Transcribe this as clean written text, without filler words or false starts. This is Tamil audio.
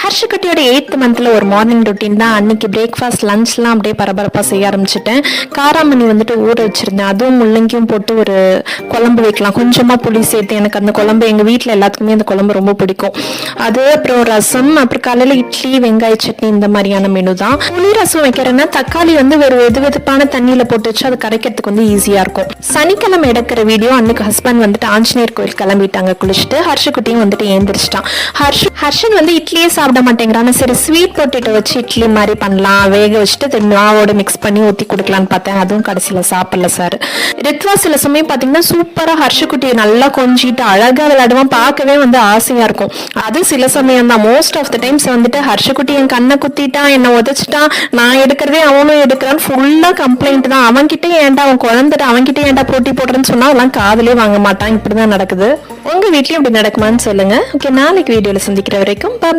ஹர்ஷகுட்டியோட 8th மந்த்ல ஒரு மார்னிங் ரொட்டீன் தான். அன்னைக்கு பிரேக்ஃபாஸ்ட் லஞ்ச்லாம் அப்படியே பரபரப்பாக செய்ய ஆரம்பிச்சிட்டேன். காராமணி வந்துட்டு ஊற வச்சிருந்தேன். அதுவும் முள்ளங்கியும் போட்டு ஒரு குழம்பு வைக்கலாம், கொஞ்சமாக புளி சேர்த்து. எனக்கு அந்த குழம்பு எங்கள் வீட்டில் எல்லாத்துக்குமே அந்த குழம்பு ரொம்ப பிடிக்கும். அது அப்புறம் ரசம், அப்புறம் காலையில் இட்லி, வெங்காய சட்னி, இந்த மாதிரியான மெனு தான். புளி ரசம் வைக்கிறேன்னா தக்காளி வந்து ஒரு வெதுவெதுப்பான தண்ணியில் போட்டு வச்சு அது கரைக்கிறதுக்கு வந்து ஈஸியாக இருக்கும். சனிக்கிழமை எடுக்கிற வீடியோ அன்னைக்கு ஹஸ்பண்ட் வந்துட்டு ஆஞ்சநேயர் கோயில் கிளம்பிட்டாங்க குளிச்சுட்டு. ஹர்ஷகுட்டியும் வந்துட்டு ஏந்திரிச்சிட்டான். ஹர்ஷன் வந்து இட்லியே சாப்பிட மாட்டேங்கிறான்னு சரி ஸ்வீட் பொட்டேட்டோ வச்சு இட்லி மாதிரி பண்ணலாம், வேக வச்சுட்டு மாவோட மிக்ஸ் பண்ணி ஊற்றி கொடுக்கலான்னு பார்த்தேன். அதுவும் கடைசியில் சாப்பிடல சார். ரித்வா சில சமயம் பார்த்தீங்கன்னா சூப்பராக ஹர்ஷகுட்டியை நல்லா கொஞ்சிட்டு அழகாக விளையாடுவான். பார்க்கவே வந்து ஆசையாக இருக்கும். அது சில சமயம் தான். மோஸ்ட் ஆஃப் த டைம்ஸ் வந்துட்டு ஹர்ஷகுட்டி என் கண்ணை குத்திட்டான், என்னை உதச்சிட்டான், நான் எடுக்கிறதே அவனும் எடுக்கிறான்னு ஃபுல்லாக கம்ப்ளைண்ட் தான். அவன்கிட்ட ஏன்டா அவன் குழந்தைட்டு அவன்கிட்ட ஏன்டா போட்டி போடுறேன்னு சொன்னா அவெல்லாம் காதலே வாங்க மாட்டான். இப்படிதான் நடக்குது. உங்க வீட்லயும் இப்படி நடக்குமான்னு சொல்லுங்க. ஓகே, நாளைக்கு வீடியோல சந்திக்கிற வரைக்கும் பாய்.